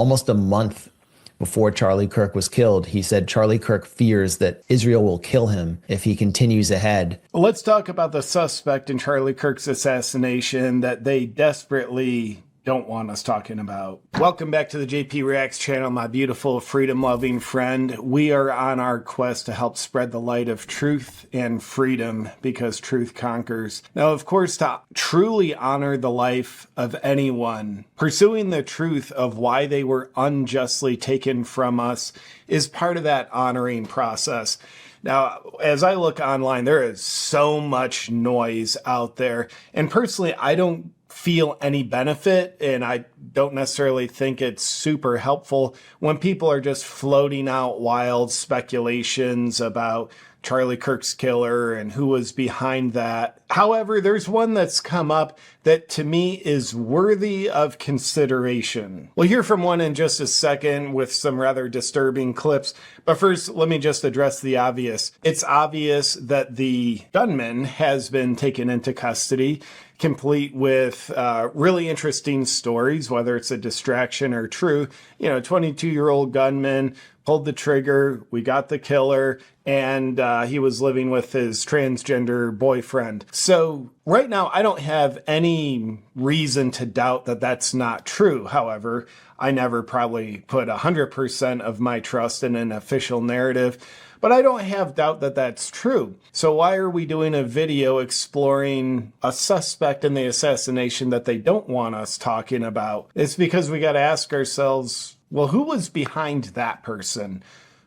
almost a month before Charlie Kirk was killed, he said Charlie Kirk fears that Israel will kill him if he continues ahead. Let's talk about the suspect in Charlie Kirk's assassination that they desperately don't want us talking about. Welcome back to the JP Reacts channel, my beautiful freedom-loving friend. We are on our quest to help spread the light of truth and freedom because truth conquers. Now, of course, to truly honor the life of anyone, pursuing the truth of why they were unjustly taken from us is part of that honoring process. Now, as I look online, there is so much noise out there. And personally, I don't feel any benefit, and I don't necessarily think it's super helpful when people are just floating out wild speculations about Charlie Kirk's killer and who was behind that. However, there's one that's come up that to me is worthy of consideration. We'll hear from one in just a second with some rather disturbing clips. But first, let me just address the obvious. It's obvious that the gunman has been taken into custody, complete with really interesting stories, whether it's a distraction or true. 22-year-old gunman pulled the trigger, we got the killer, and he was living with his transgender boyfriend. So right now, I don't have any reason to doubt that that's not true. However, I never probably put 100% of my trust in an official narrative, but I don't have doubt that that's true. So why are we doing a video exploring a suspect in the assassination that they don't want us talking about? It's because we got to ask ourselves, well, who was behind that person?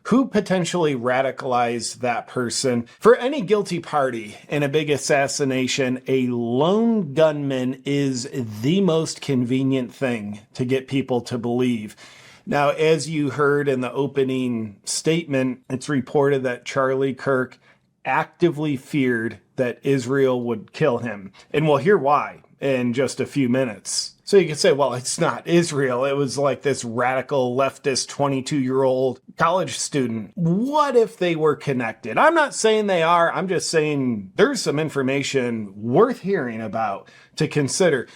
Who potentially radicalized that person? For any guilty party in a big assassination, a lone gunman is the most convenient thing to get people to believe. Now, as you heard in the opening statement, it's reported that Charlie Kirk actively feared that Israel would kill him. And we'll hear why in just a few minutes. So you can say, well, it's not Israel. It was like this radical leftist 22-year-old college student. What if they were connected? I'm not saying they are. I'm just saying there's some information worth hearing about to consider.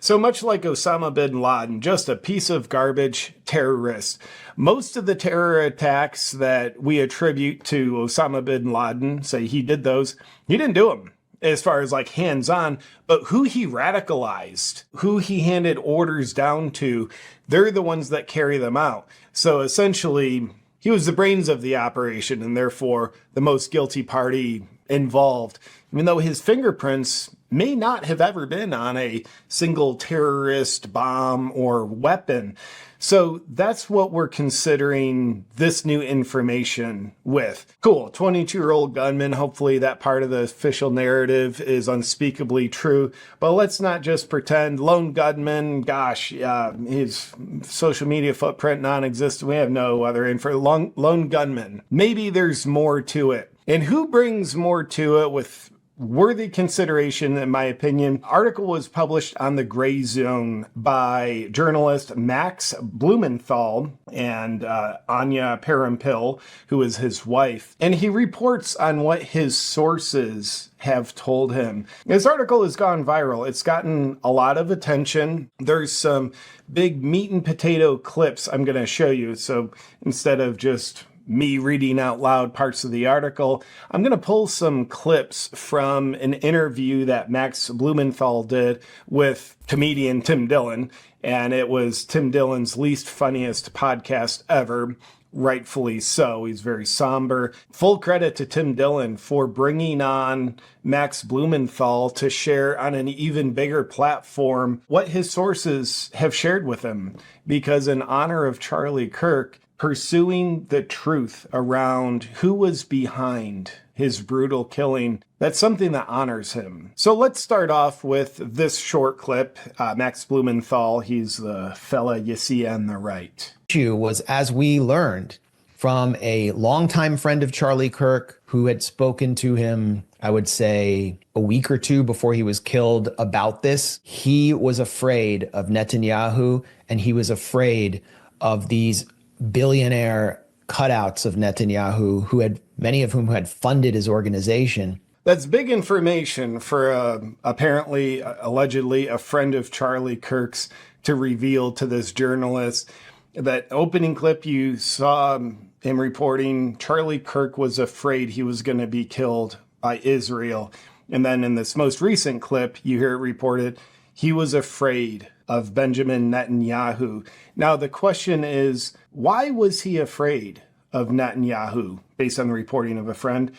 So much like Osama bin Laden, just a piece of garbage terrorist. Most of the terror attacks that we attribute to Osama bin Laden, say he did those, he didn't do them as far as like hands-on, but who he radicalized, who he handed orders down to, they're the ones that carry them out. So essentially, he was the brains of the operation and therefore the most guilty party involved, even though his fingerprints may not have ever been on a single terrorist bomb or weapon. So that's what we're considering this new information with. Cool, 22-year-old gunman. Hopefully that part of the official narrative is unspeakably true. But let's not just pretend lone gunman, gosh, his social media footprint non-existent. We have no other info. Lone gunman. Maybe there's more to it. And who brings more to it with worthy consideration, in my opinion? Article was published on The Gray Zone by journalist Max Blumenthal and Anya Parampil, who is his wife. And he reports on what his sources have told him. This article has gone viral. It's gotten a lot of attention. There's some big meat and potato clips I'm going to show you. So instead of just me reading out loud parts of the article, I'm going to pull some clips from an interview that Max Blumenthal did with comedian Tim Dillon, and it was Tim Dillon's least funniest podcast ever. Rightfully so. He's very somber. Full credit to Tim Dillon for bringing on Max Blumenthal to share on an even bigger platform what his sources have shared with him. Because in honor of Charlie Kirk, pursuing the truth around who was behind his brutal killing, that's something that honors him. So let's start off with this short clip. Max Blumenthal, he's the fella you see on the right. Issue was, as we learned from a longtime friend of Charlie Kirk who had spoken to him, I would say a week or two before he was killed about this, he was afraid of Netanyahu and he was afraid of these billionaire cutouts of Netanyahu, who had many of whom had funded his organization. That's big information for apparently, allegedly, a friend of Charlie Kirk's to reveal to this journalist. That opening clip you saw him reporting Charlie Kirk was afraid he was going to be killed by Israel. And then in this most recent clip, you hear it reported he was afraid of Benjamin Netanyahu. Now, the question is, why was he afraid of Netanyahu? Based on the reporting of a friend,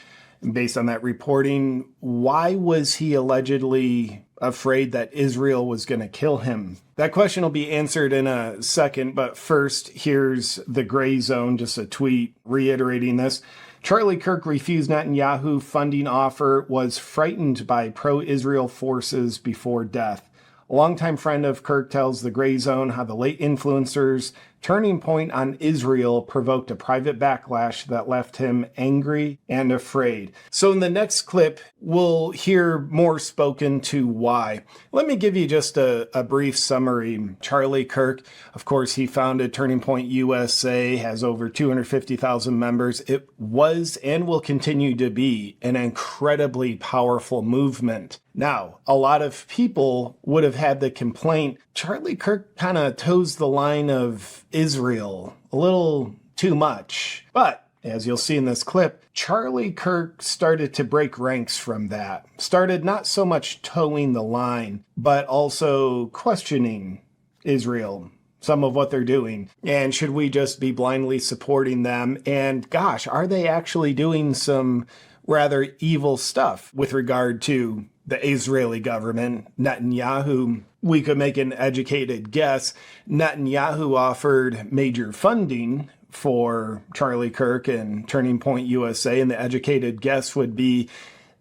and based on that reporting, why was he allegedly afraid that Israel was going to kill him? That question will be answered in a second, but first, here's the gray zone, just a tweet reiterating this. Charlie Kirk refused Netanyahu funding offer, was frightened by pro-Israel forces before death. A longtime friend of Kirk tells the Gray Zone how the late influencer's turning point on Israel provoked a private backlash that left him angry and afraid. So in the next clip, we'll hear more spoken to why. Let me give you just a brief summary. Charlie Kirk, of course, he founded Turning Point USA, has over 250,000 members. It was and will continue to be an incredibly powerful movement. Now, a lot of people would have had the complaint, Charlie Kirk kind of toes the line of Israel a little too much. But as you'll see in this clip, Charlie Kirk started to break ranks from that. Started not so much towing the line, but also questioning Israel, some of what they're doing. And should we just be blindly supporting them? And gosh, are they actually doing some rather evil stuff with regard to the Israeli government? Netanyahu, we could make an educated guess. Netanyahu offered major funding for Charlie Kirk and Turning Point USA, and the educated guess would be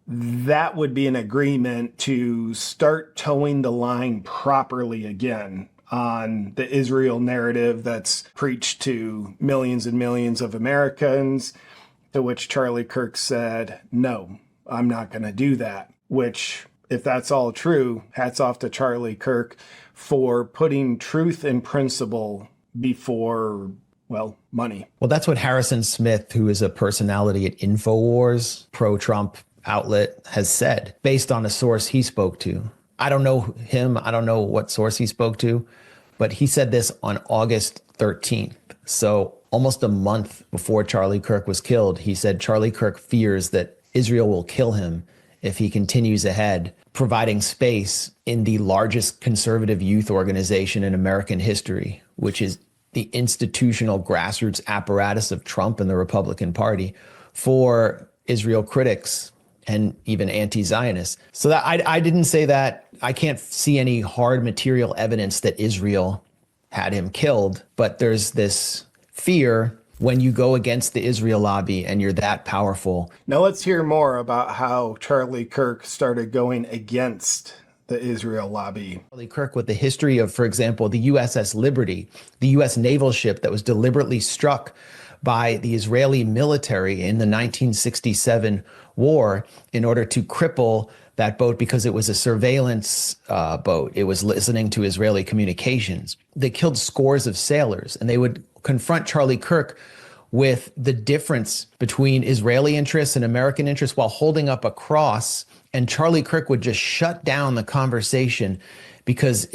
that would be an agreement to start towing the line properly again on the Israel narrative that's preached to millions and millions of Americans, to which Charlie Kirk said, no, I'm not going to do that. Which, if that's all true, hats off to Charlie Kirk for putting truth and principle before, well, money. Well, that's what Harrison Smith, who is a personality at InfoWars, pro-Trump outlet, has said, based on a source he spoke to. I don't know him. I don't know what source he spoke to, but he said this on August 13th. So almost a month before Charlie Kirk was killed, he said Charlie Kirk fears that Israel will kill him if he continues ahead, providing space in the largest conservative youth organization in American history, which is the institutional grassroots apparatus of Trump and the Republican Party, for Israel critics and even anti-Zionists. So that I didn't say that. I can't see any hard material evidence that Israel had him killed, but there's this fear when you go against the Israel lobby and you're that powerful. Now let's hear more about how Charlie Kirk started going against the Israel lobby. Charlie Kirk, with the history of, for example, the USS Liberty, the U.S. naval ship that was deliberately struck by the Israeli military in the 1967 war in order to cripple that boat because it was a surveillance boat. It was listening to Israeli communications. They killed scores of sailors, and they would confront Charlie Kirk with the difference between Israeli interests and American interests while holding up a cross. And Charlie Kirk would just shut down the conversation because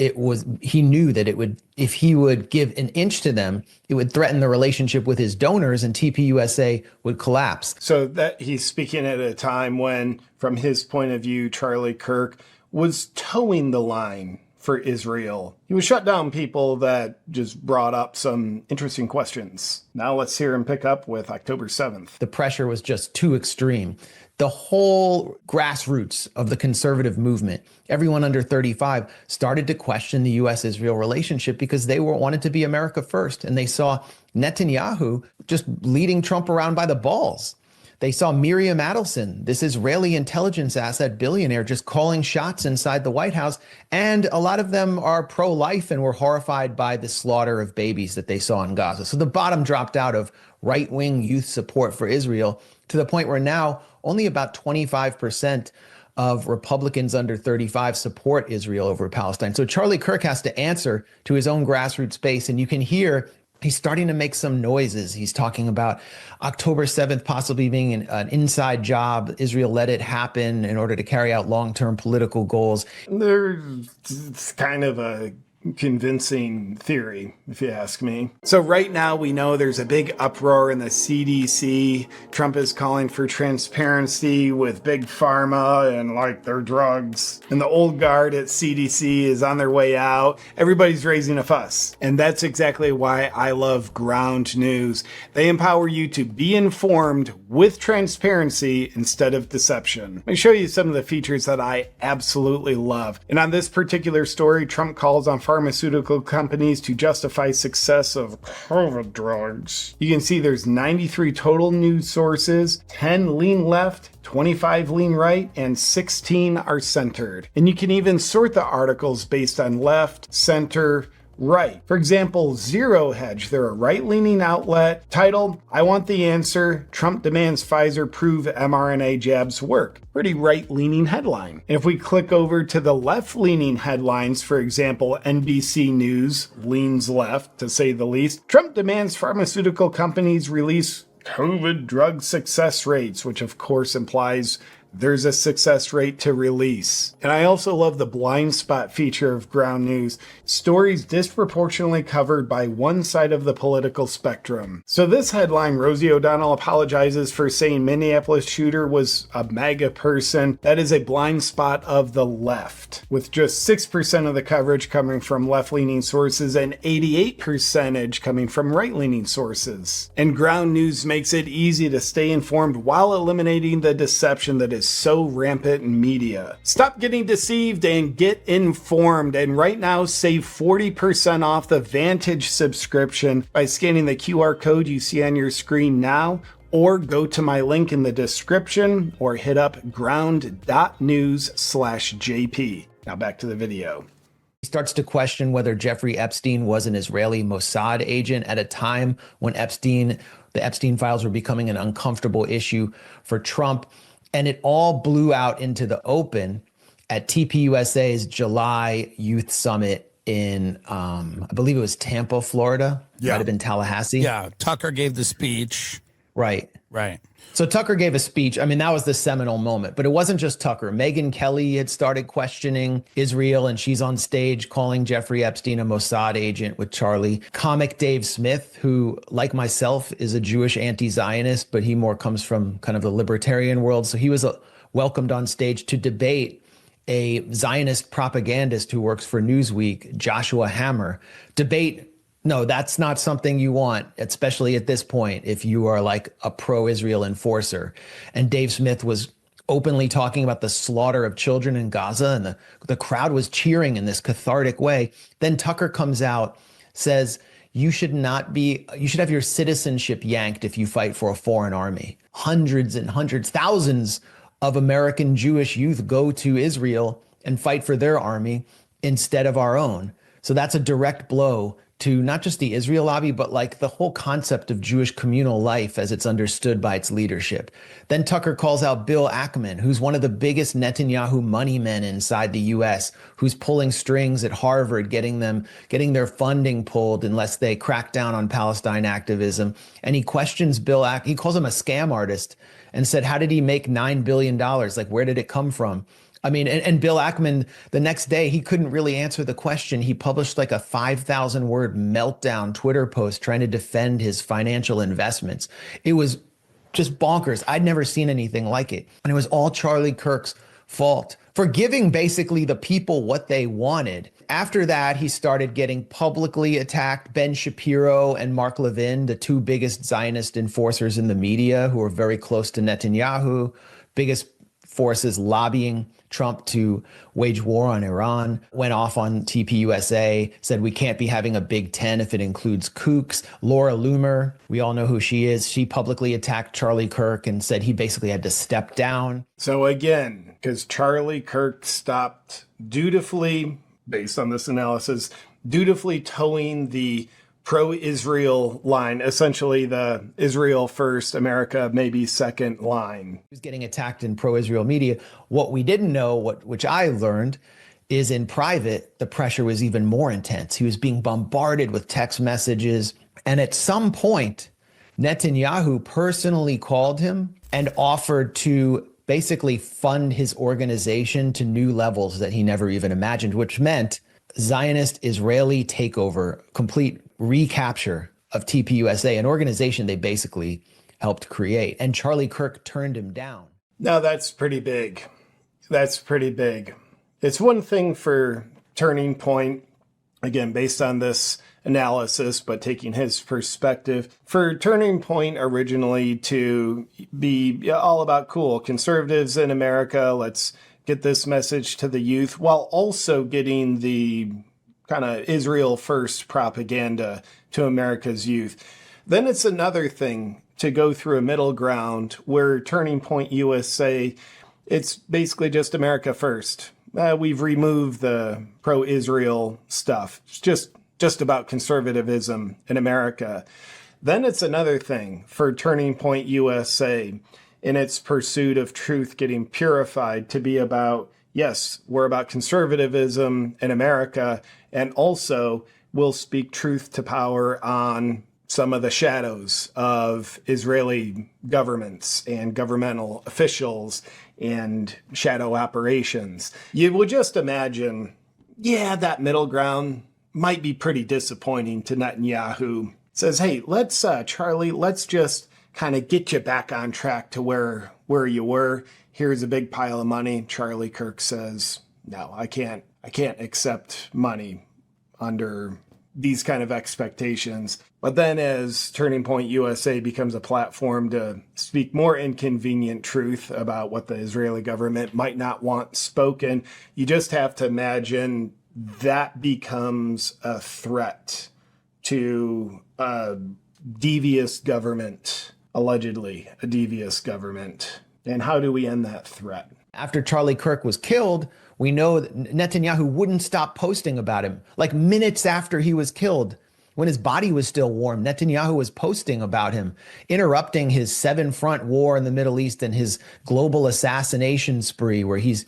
he knew that if he would give an inch to them, it would threaten the relationship with his donors and TPUSA would collapse. So that he's speaking at a time when, from his point of view, Charlie Kirk was towing the line for Israel. He would shut down people that just brought up some interesting questions. Now let's hear him pick up with October 7th. The pressure was just too extreme. The whole grassroots of the conservative movement, everyone under 35, started to question the U.S.-Israel relationship because they wanted to be America first. And they saw Netanyahu just leading Trump around by the balls. They saw Miriam Adelson, this Israeli intelligence asset billionaire, just calling shots inside the White House. And a lot of them are pro-life and were horrified by the slaughter of babies that they saw in Gaza. So the bottom dropped out of right-wing youth support for Israel to the point where now only about 25% of Republicans under 35 support Israel over Palestine. So Charlie Kirk has to answer to his own grassroots base. And you can hear he's starting to make some noises. He's talking about October 7th possibly being an inside job. Israel let it happen in order to carry out long-term political goals. There's kind of a convincing theory, if you ask me. So right now we know there's a big uproar in the CDC. Trump is calling for transparency with big pharma and like their drugs. And the old guard at CDC is on their way out. Everybody's raising a fuss. And that's exactly why I love ground news. They empower you to be informed with transparency instead of deception. Let me show you some of the features that I absolutely love. And on this particular story, Trump calls on pharmaceutical companies to justify success of COVID drugs. You can see there's 93 total news sources, 10 lean left, 25 lean right, and 16 are centered. And you can even sort the articles based on left, center, right. For example, Zero Hedge, they're a right-leaning outlet titled, "I want the answer. Trump demands Pfizer prove mRNA jabs work." Pretty right-leaning headline. And if we click over to the left-leaning headlines, for example, NBC News leans left, to say the least. Trump demands pharmaceutical companies release COVID drug success rates, which of course implies there's a success rate to release. And I also love the blind spot feature of ground news. Stories disproportionately covered by one side of the political spectrum. So this headline, Rosie O'Donnell apologizes for saying Minneapolis shooter was a MAGA person. That is a blind spot of the left, with just 6% of the coverage coming from left-leaning sources and 88% coming from right-leaning sources. And ground news makes it easy to stay informed while eliminating the deception that is so rampant in media. Stop getting deceived and get informed. And right now, save 40% off the Vantage subscription by scanning the QR code you see on your screen now, or go to my link in the description, or hit up ground.news/JP. Now back to the video. He starts to question whether Jeffrey Epstein was an Israeli Mossad agent at a time when the Epstein files were becoming an uncomfortable issue for Trump. And it all blew out into the open at TPUSA's July Youth Summit in, I believe it was Tampa, Florida. Yeah. Might have been Tallahassee. Yeah, Tucker gave the speech. Right. Right. So Tucker gave a speech. I mean, that was the seminal moment, but it wasn't just Tucker. Megyn Kelly had started questioning Israel, and she's on stage calling Jeffrey Epstein a Mossad agent with Charlie. Comic Dave Smith, who, like myself, is a Jewish anti-Zionist, but he more comes from kind of the libertarian world. So he was welcomed on stage to debate a Zionist propagandist who works for Newsweek, Joshua Hammer. No, that's not something you want, especially at this point, if you are like a pro-Israel enforcer. And Dave Smith was openly talking about the slaughter of children in Gaza, and the crowd was cheering in this cathartic way. Then Tucker comes out, says, you should have your citizenship yanked if you fight for a foreign army. Hundreds and hundreds, thousands of American Jewish youth go to Israel and fight for their army instead of our own. So that's a direct blow to not just the Israel lobby, but like the whole concept of Jewish communal life as it's understood by its leadership. Then Tucker calls out Bill Ackman, who's one of the biggest Netanyahu money men inside the US, who's pulling strings at Harvard, getting their funding pulled unless they crack down on Palestine activism. And he questions he calls him a scam artist and said, how did he make $9 billion? Like, where did it come from? I mean, and Bill Ackman, the next day, he couldn't really answer the question. He published like a 5,000 word meltdown Twitter post trying to defend his financial investments. It was just bonkers. I'd never seen anything like it. And it was all Charlie Kirk's fault for giving basically the people what they wanted. After that, he started getting publicly attacked. Ben Shapiro and Mark Levin, the two biggest Zionist enforcers in the media, who are very close to Netanyahu, biggest forces lobbying Trump to wage war on Iran, went off on TPUSA, said we can't be having a Big Ten if it includes kooks. Laura Loomer, we all know who she is. She publicly attacked Charlie Kirk and said he basically had to step down. So again, because Charlie Kirk stopped dutifully, based on this analysis, dutifully towing the pro-Israel line, essentially the Israel first, America maybe second line. He was getting attacked in pro-Israel media. What we didn't know, which I learned, is in private, the pressure was even more intense. He was being bombarded with text messages. And at some point, Netanyahu personally called him and offered to basically fund his organization to new levels that he never even imagined, which meant Zionist Israeli takeover, complete recapture of TPUSA, an organization they basically helped create. And Charlie Kirk turned him down. Now that's pretty big. That's pretty big. It's one thing for Turning Point, again, based on this analysis, but taking his perspective, for Turning Point originally to be all about cool conservatives in America, let's get this message to the youth, while also getting the kind of Israel first propaganda to America's youth. Then it's another thing to go through a middle ground where Turning Point USA, it's basically just America first. We've removed the pro-Israel stuff. It's just about conservatism in America. Then it's another thing for Turning Point USA in its pursuit of truth getting purified to be about, yes, we're about conservatism in America, and also we'll speak truth to power on some of the shadows of Israeli governments and governmental officials and shadow operations. You will just imagine, that middle ground might be pretty disappointing to Netanyahu. It says, hey, let's, Charlie, let's just kind of get you back on track to where you were. Here's a big pile of money. Charlie Kirk says, no, I can't accept money under these kind of expectations. But then as Turning Point USA becomes a platform to speak more inconvenient truth about what the Israeli government might not want spoken, you just have to imagine that becomes a threat to a devious government, allegedly a devious government. And how do we end that threat? After Charlie Kirk was killed, we know that Netanyahu wouldn't stop posting about him. Like minutes after he was killed, when his body was still warm, Netanyahu was posting about him, interrupting his seven-front war in the Middle East and his global assassination spree, where he's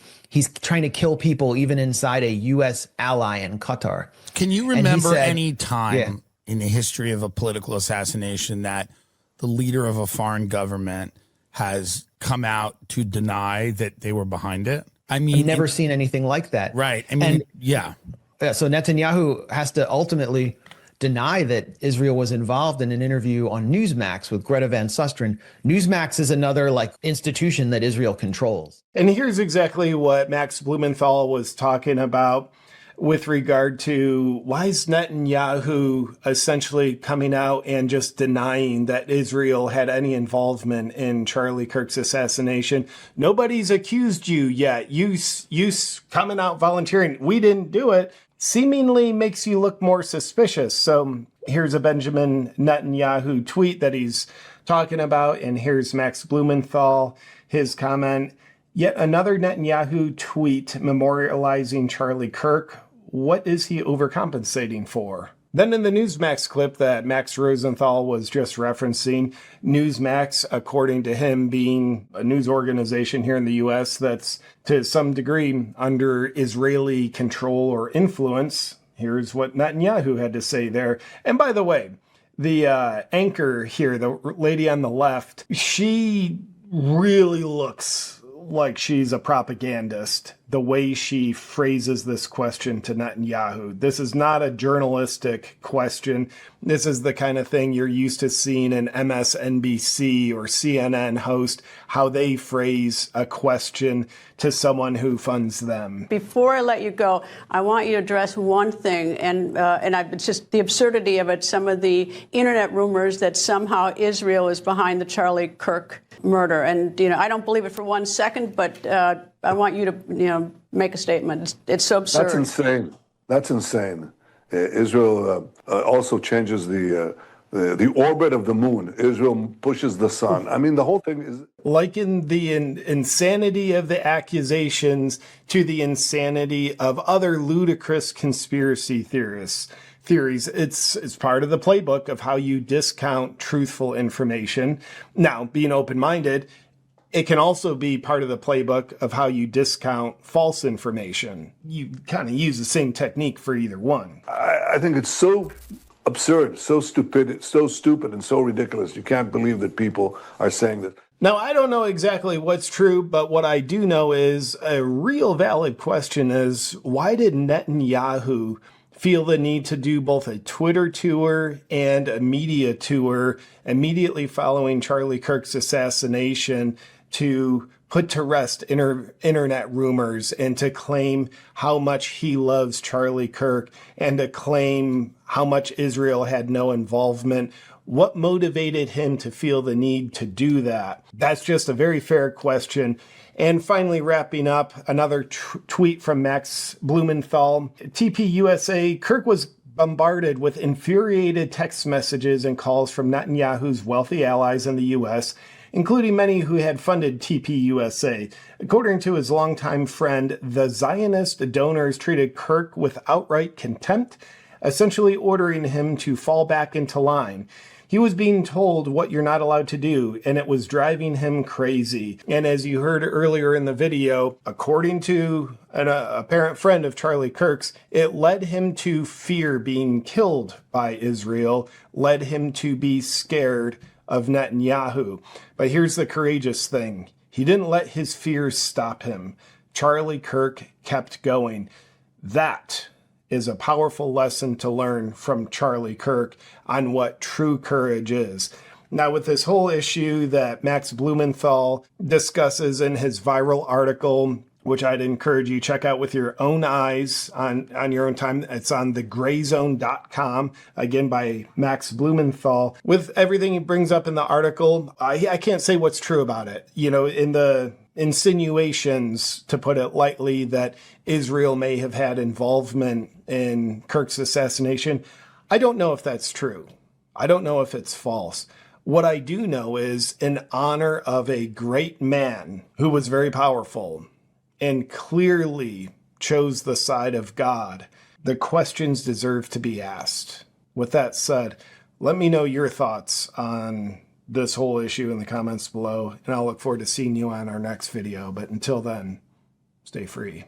trying to kill people even inside a U.S. ally in Qatar. Can you remember any time in the history of a political assassination that the leader of a foreign government has come out to deny that they were behind it? I mean, I've never seen anything like that. Right. I mean, yeah. So Netanyahu has to ultimately deny that Israel was involved in an interview on Newsmax with Greta Van Susteren. Newsmax is another institution that Israel controls. And here's exactly what Max Blumenthal was talking about with regard to why is Netanyahu essentially coming out and just denying that Israel had any involvement in Charlie Kirk's assassination. Nobody's accused you yet. You coming out volunteering, we didn't do it, seemingly makes you look more suspicious. So here's a Benjamin Netanyahu tweet that he's talking about, and here's Max Blumenthal, his comment. Yet another Netanyahu tweet memorializing Charlie Kirk. What is he overcompensating for? Then in the Newsmax clip that Max Rosenthal was just referencing, Newsmax, according to him, being a news organization here in the U.S. that's to some degree under Israeli control or influence, here's what Netanyahu had to say there. And by the way, the anchor here, the lady on the left, she really looks like she's a propagandist, the way she phrases this question to Netanyahu. This is not a journalistic question. This is the kind of thing you're used to seeing an MSNBC or CNN host, how they phrase a question to someone who funds them. Before I let you go, I want you to address one thing, and it's just the absurdity of it, some of the internet rumors that somehow Israel is behind the Charlie Kirk murder. And, I don't believe it for 1 second, but I want you to, make a statement. It's so absurd. That's insane. That's insane. Israel also changes the orbit of the moon. Israel pushes the sun. I mean, the whole thing is... Liken the insanity of the accusations to the insanity of other ludicrous conspiracy theories. It's part of the playbook of how you discount truthful information. Now, being open-minded, it can also be part of the playbook of how you discount false information. You kind of use the same technique for either one. I think it's so absurd, so stupid, and so ridiculous. You can't believe that people are saying that. Now, I don't know exactly what's true, but what I do know is a real valid question is, why did Netanyahu feel the need to do both a Twitter tour and a media tour immediately following Charlie Kirk's assassination to put to rest internet rumors and to claim how much he loves Charlie Kirk and to claim how much Israel had no involvement? What motivated him to feel the need to do that? That's just a very fair question. And finally, wrapping up, another tweet from Max Blumenthal. TPUSA, Kirk was bombarded with infuriated text messages and calls from Netanyahu's wealthy allies in the U.S., including many who had funded TPUSA. According to his longtime friend, the Zionist donors treated Kirk with outright contempt, essentially ordering him to fall back into line. He was being told what you're not allowed to do, and it was driving him crazy. And as you heard earlier in the video, according to an apparent friend of Charlie Kirk's, it led him to fear being killed by Israel, led him to be scared of Netanyahu. But here's the courageous thing. He didn't let his fears stop him. Charlie Kirk kept going. That is a powerful lesson to learn from Charlie Kirk on what true courage is. Now, with this whole issue that Max Blumenthal discusses in his viral article, which I'd encourage you check out with your own eyes on your own time. It's on thegrayzone.com, again, by Max Blumenthal. With everything he brings up in the article, I can't say what's true about it. You know, in the insinuations, to put it lightly, that Israel may have had involvement in Kirk's assassination, I don't know if that's true. I don't know if it's false. What I do know is, in honor of a great man who was very powerful and clearly chose the side of God, the questions deserve to be asked. With that said, let me know your thoughts on this whole issue in the comments below, and I'll look forward to seeing you on our next video. But until then, stay free.